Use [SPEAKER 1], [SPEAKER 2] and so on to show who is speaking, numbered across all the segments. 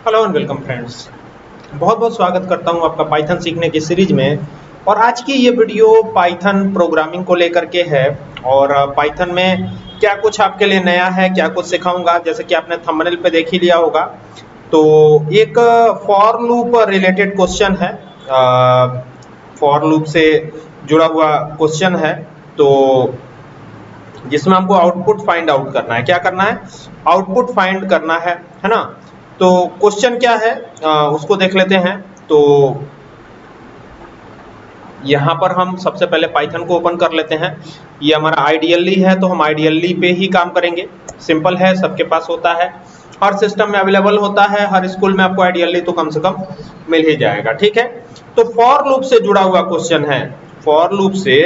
[SPEAKER 1] Hello and welcome friends. बहुत बहुत स्वागत करता हूं आपका पाइथन सीखने की सीरीज में। और आज की ये वीडियो पाइथन प्रोग्रामिंग को लेकर के है। और पाइथन में क्या कुछ आपके लिए नया है, क्या कुछ सिखाऊंगा। जैसे कि आपने थंबनेल पे देख ही लिया होगा, तो एक फॉर लूप रिलेटेड क्वेश्चन है, फॉर लूप से जुड़ा हुआ क्वेश्चन है। तो जिसमें हमको आउटपुट फाइंड आउट करना है। क्या करना है? आउटपुट फाइंड करना है ना। तो क्वेश्चन क्या है उसको देख लेते हैं। तो यहाँ पर हम सबसे पहले पाइथन को ओपन कर लेते हैं। ये हमारा आइडियली है, तो हम आइडियली पे ही काम करेंगे। सिंपल है, सबके पास होता है, हर सिस्टम में अवेलेबल होता है, हर स्कूल में आपको आइडियली तो कम से कम मिल ही जाएगा। ठीक है, तो फॉर लूप से जुड़ा हुआ क्वेश्चन है, फॉर लूप से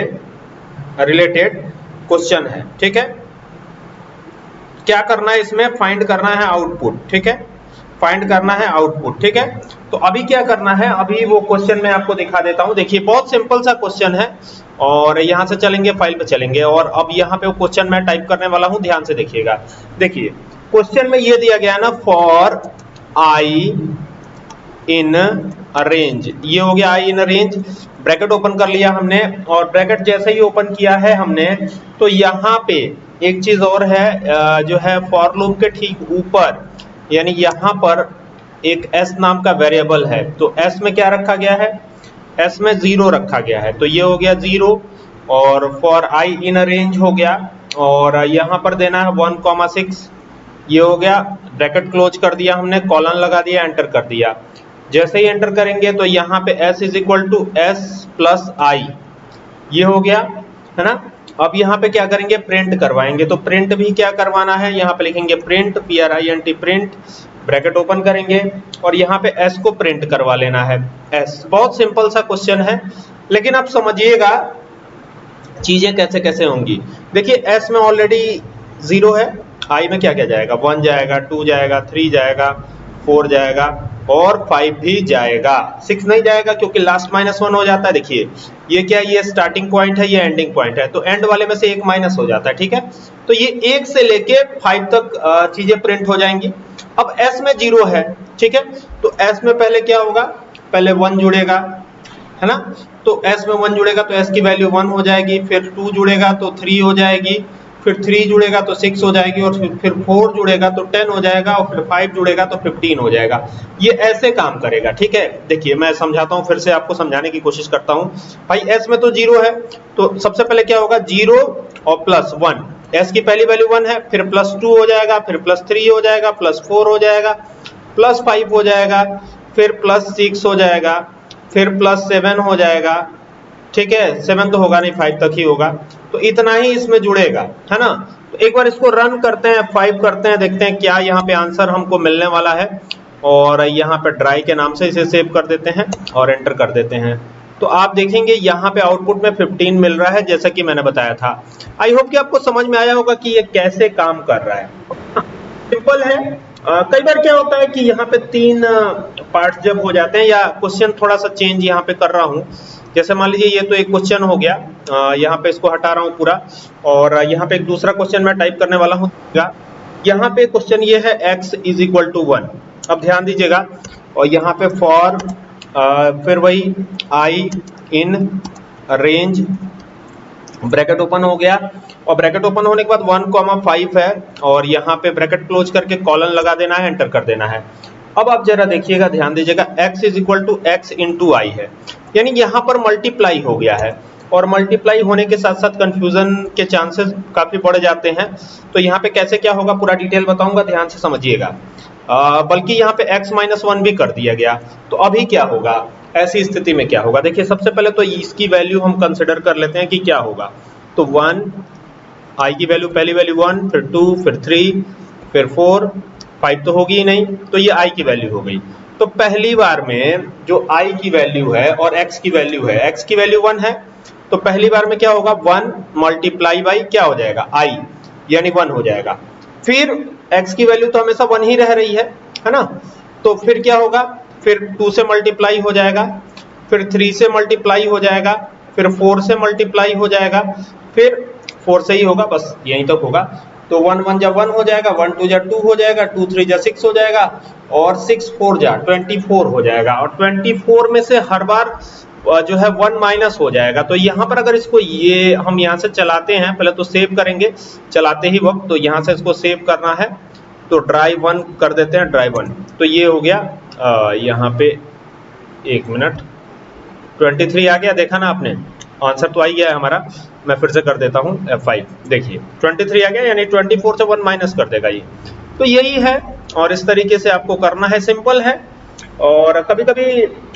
[SPEAKER 1] रिलेटेड क्वेश्चन है। ठीक है, क्या करना है इसमें? फाइंड करना है आउटपुट। ठीक है, फाइंड करना है आउटपुट। ठीक है, तो अभी क्या करना है, अभी वो क्वेश्चन मैं आपको दिखा देता हूं। देखिए बहुत सिंपल सा क्वेश्चन है। और यहां से चलेंगे, फाइल पे चलेंगे, और अब यहाँ पे वो क्वेश्चन मैं टाइप करने वाला हूं, ध्यान से देखिएगा। देखिए क्वेश्चन में ये दिया गया ना, फॉर आई इन रेंज। ये हो गया आई इन रेंज, ब्रैकेट ओपन कर लिया हमने। और ब्रैकेट जैसे ही ओपन किया है हमने, तो यहाँ पे एक चीज और है, जो है फॉर लूप के ठीक ऊपर, यानी यहाँ पर एक s नाम का वेरिएबल है। तो s में क्या रखा गया है? s में 0 रखा गया है, तो ये हो गया 0। और फॉर i इन रेंज हो गया, और यहाँ पर देना है 1,6। ये हो गया, ब्रैकेट क्लोज कर दिया हमने, कॉलन लगा दिया, एंटर कर दिया। जैसे ही एंटर करेंगे तो यहाँ पे s is equal to s plus I, ये हो गया, है ना। अब यहाँ पे क्या करेंगे? प्रिंट करवाएंगे। तो प्रिंट भी क्या करवाना है? यहाँ पे लिखेंगे print, print print, bracket open करेंगे, और यहाँ पे s को प्रिंट करवा लेना है, s। बहुत सिंपल सा क्वेश्चन है, लेकिन आप समझिएगा चीजें कैसे कैसे होंगी। देखिए s में ऑलरेडी 0 है, i में क्या क्या जाएगा? 1 जाएगा, 2 जाएगा, 3 जाएगा, 4 जाएगा, और 5 भी जाएगा। 6 नहीं जाएगा क्योंकि लास्ट -1 हो जाता है। देखिए ये क्या है? ये स्टार्टिंग पॉइंट है, ये एंडिंग पॉइंट है, तो एंड वाले में से एक माइनस हो जाता है। ठीक है, तो ये 1 से लेके 5 तक चीजें प्रिंट हो जाएंगी। अब s में 0 है, ठीक है, तो s में पहले क्या होगा? पहले 1 जुड़ेगा, है ना। तो s में 1 जुड़ेगा तो s की वैल्यू 1 हो जाएगी, फिर 2 जुड़ेगा तो 3 हो जाएगी, फिर 3 जुड़ेगा तो 6 हो जाएगी, और फिर 4 जुड़ेगा तो 10 हो जाएगा, और फिर 5 जुड़ेगा तो 15 हो जाएगा। ये ऐसे काम करेगा। ठीक है, देखिए मैं समझाता हूँ, फिर से आपको समझाने की कोशिश करता हूँ। भाई s में तो 0 है, तो सबसे पहले क्या होगा? 0 और प्लस 1, s की पहली वैल्यू 1 है, फिर प्लस 2 हो जाएगा, फिर प्लस 3 हो जाएगा, प्लस 4 हो जाएगा, प्लस 5 हो जाएगा, फिर प्लस 6 हो जाएगा, फिर प्लस 7 हो जाएगा। ठीक है, 7 तो होगा नहीं, 5 तक ही होगा, तो इतना ही इसमें जुड़ेगा, है ना। तो एक बार इसको रन करते हैं, 5 करते हैं, देखते हैं क्या यहाँ पे आंसर हमको मिलने वाला है। और यहाँ पे ड्राई के नाम से इसे सेव कर देते हैं और एंटर कर देते हैं। तो आप देखेंगे यहाँ पे आउटपुट में 15 मिल रहा है, जैसा कि मैंने बताया था। आई होप कि आपको समझ में आया होगा कि ये कैसे काम कर रहा है। सिंपल है। कई बार क्या होता है कि यहाँ पे 3 पार्ट्स जब हो जाते हैं, या क्वेश्चन थोड़ा सा चेंज यहाँ पे कर रहा हूँ। जैसे मान लीजिए ये तो एक क्वेश्चन हो गया, यहाँ पे इसको हटा रहा हूँ पूरा, और यहाँ पे एक दूसरा क्वेश्चन मैं टाइप करने वाला हूँ। यहाँ पे क्वेश्चन ये है x इज इक्वल टू 1। अब ध्यान दीजिएगा, और यहाँ पे फॉर फिर वही आई इन रेंज, ब्रैकेट ओपन हो गया, और ब्रैकेट ओपन होने के बाद 1,5 है, और यहाँ पे ब्रैकेट क्लोज करके कॉलन लगा देना है, एंटर कर देना है। अब आप जरा देखिएगा, ध्यान दीजिएगा, x is equal to x into I है, यानी यहाँ पर मल्टीप्लाई हो गया है। और मल्टीप्लाई होने के साथ साथ कंफ्यूजन के चांसेस काफी बढ़ जाते हैं। तो यहाँ पे कैसे क्या होगा पूरा डिटेल बताऊंगा, ध्यान से समझिएगा। बल्कि यहाँ पे x-1 भी कर दिया गया। तो अभी क्या होगा, ऐसी स्थिति में क्या होगा? देखिए सबसे पहले तो इसकी वैल्यू हम कंसिडर कर लेते हैं कि क्या होगा। तो 1, i की वैल्यू, पहली वैल्यू 1, फिर 2, फिर 3, फिर 4, 5 तो होगी ही नहीं, तो ये i की वैल्यू हो गई। तो पहली बार में जो i की वैल्यू है और x की वैल्यू है, x की वैल्यू 1 है, तो पहली बार में क्या होगा? 1 मल्टीप्लाई बाई क्या हो जाएगा? i, यानी 1 हो जाएगा। फिर x की वैल्यू तो हमेशा 1 ही रह रही है ना। तो फिर क्या होगा? फिर 2 से मल्टीप्लाई हो जाएगा, फिर 3 से मल्टीप्लाई हो जाएगा, फिर 4 से मल्टीप्लाई हो जाएगा, फिर 4 से ही होगा, बस यहीं तक होगा। तो 1 1 जा 1 हो जाएगा, 1 2 जा 2 हो जाएगा, 2 3 जा 6 हो जाएगा और 6 4 जा 24 हो जाएगा। और 24 में से हर बार जो है 1 माइनस हो जाएगा। तो यहाँ पर अगर इसको ये हम यहाँ से चलाते हैं, पहले तो सेव करेंगे चलाते ही वक्त, तो यहाँ से इसको सेव करना है तो ड्राइव 1 कर देते हैं, ड्राइव 1। तो ये हो गया यहाँ पे 1 मिनट 23 आ गया, देखा ना आपने, आंसर तो आ ही गया है हमारा। मैं फिर से कर देता हूँ F5, देखिए 23 आ गया, यानी 24 से 1 माइनस कर देगा ये। तो यही है और इस तरीके से आपको करना है, सिंपल है। और कभी कभी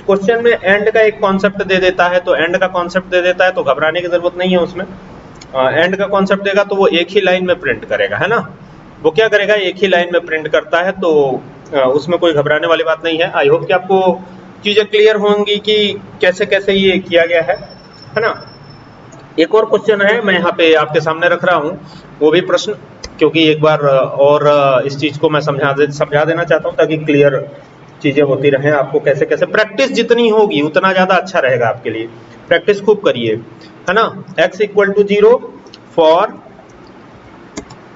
[SPEAKER 1] क्वेश्चन में एंड का एक कॉन्सेप्ट दे देता है, तो एंड का कॉन्सेप्ट दे देता है तो घबराने की जरूरत नहीं है उसमें। एंड का कॉन्सेप्ट देगा तो वो एक ही लाइन में प्रिंट करेगा, है ना, वो क्या करेगा एक ही लाइन में प्रिंट करता है, तो उसमें कोई घबराने वाली बात नहीं है। आई होप कि आपको चीजें क्लियर होंगी कि कैसे कैसे ये किया गया है ना। एक और क्वेश्चन है मैं यहाँ पे आपके सामने रख रहा हूँ, वो भी प्रश्न, क्योंकि एक बार और इस चीज को मैं समझा देना चाहता हूँ ताकि क्लियर चीजें होती रहें आपको। कैसे कैसे प्रैक्टिस जितनी होगी उतना ज्यादा अच्छा रहेगा आपके लिए, प्रैक्टिस खूब करिए, है ना। x इक्वल टू 0 फॉर,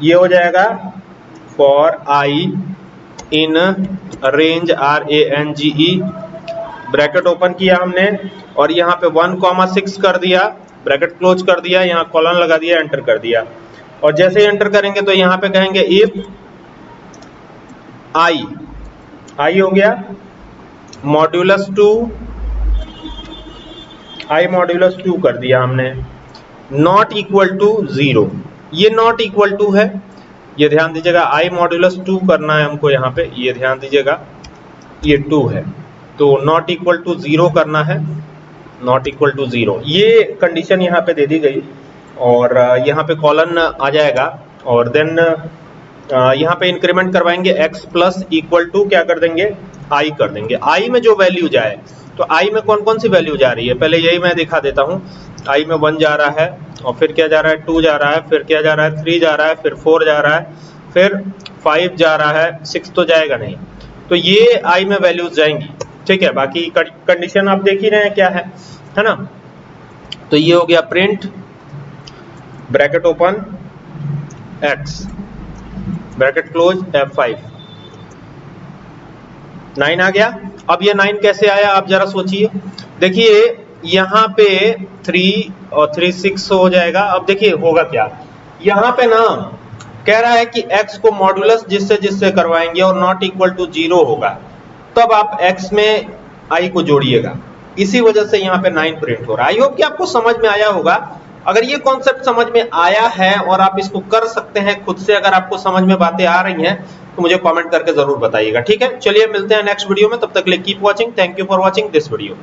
[SPEAKER 1] ये हो जाएगा for i in range RANGE, bracket open किया हमने और यहाँ पे 1,6 कर दिया, ब्रैकेट क्लोज कर दिया, यहाँ कॉलन लगा दिया, एंटर कर दिया। और जैसे ही एंटर करेंगे तो यहाँ पे कहेंगे इफ i हो गया मॉड्यूलस 2, i मॉड्यूलस 2 कर दिया हमने, नॉट इक्वल टू 0, ये नॉट इक्वल टू है, ये ध्यान दीजिएगा, i मॉड्यूलस 2 करना है हमको यहाँ पे, ये ध्यान दीजिएगा ये 2 है, तो नॉट इक्वल टू 0 करना है, नॉट इक्वल टू 0, ये कंडीशन यहाँ पे दे दी गई। और यहाँ पे कॉलन आ जाएगा और देन यहाँ पे इंक्रीमेंट करवाएंगे x प्लस इक्वल टू क्या कर देंगे i कर देंगे। i में जो वैल्यू जाए, तो i में कौन कौन सी वैल्यू जा रही है पहले यही मैं दिखा देता हूँ। i में 1 जा रहा है और फिर क्या जा रहा है 2 जा रहा है, फिर क्या जा रहा है 3 जा रहा है, फिर 4 जा रहा है, फिर 5 जा रहा है, 6 तो जाएगा नहीं, तो ये i में वैल्यूज जाएंगी, ठीक है। बाकी कंडीशन आप देख ही रहे हैं क्या है ना। तो ये हो गया print bracket open x bracket close F5, 9 आ गया। अब ये 9 कैसे आया आप जरा सोचिए, देखिए यहाँ पे 3 और 3 6 हो जाएगा। अब देखिए होगा क्या, यहाँ पे ना कह रहा है कि x को मॉड्यूलस जिससे जिससे करवाएंगे और नॉट इक्वल टू 0 होगा, तब आप x में i को जोड़िएगा, इसी वजह से यहाँ पे 9 प्रिंट हो रहा है। आई होप कि आपको समझ में आया होगा। अगर ये कॉन्सेप्ट समझ में आया है और आप इसको कर सकते हैं खुद से, अगर आपको समझ में बातें आ रही हैं तो मुझे कमेंट करके जरूर बताइएगा, ठीक है। चलिए मिलते हैं नेक्स्ट वीडियो में, तब तक के लिए keep watching, thank you for watching this video.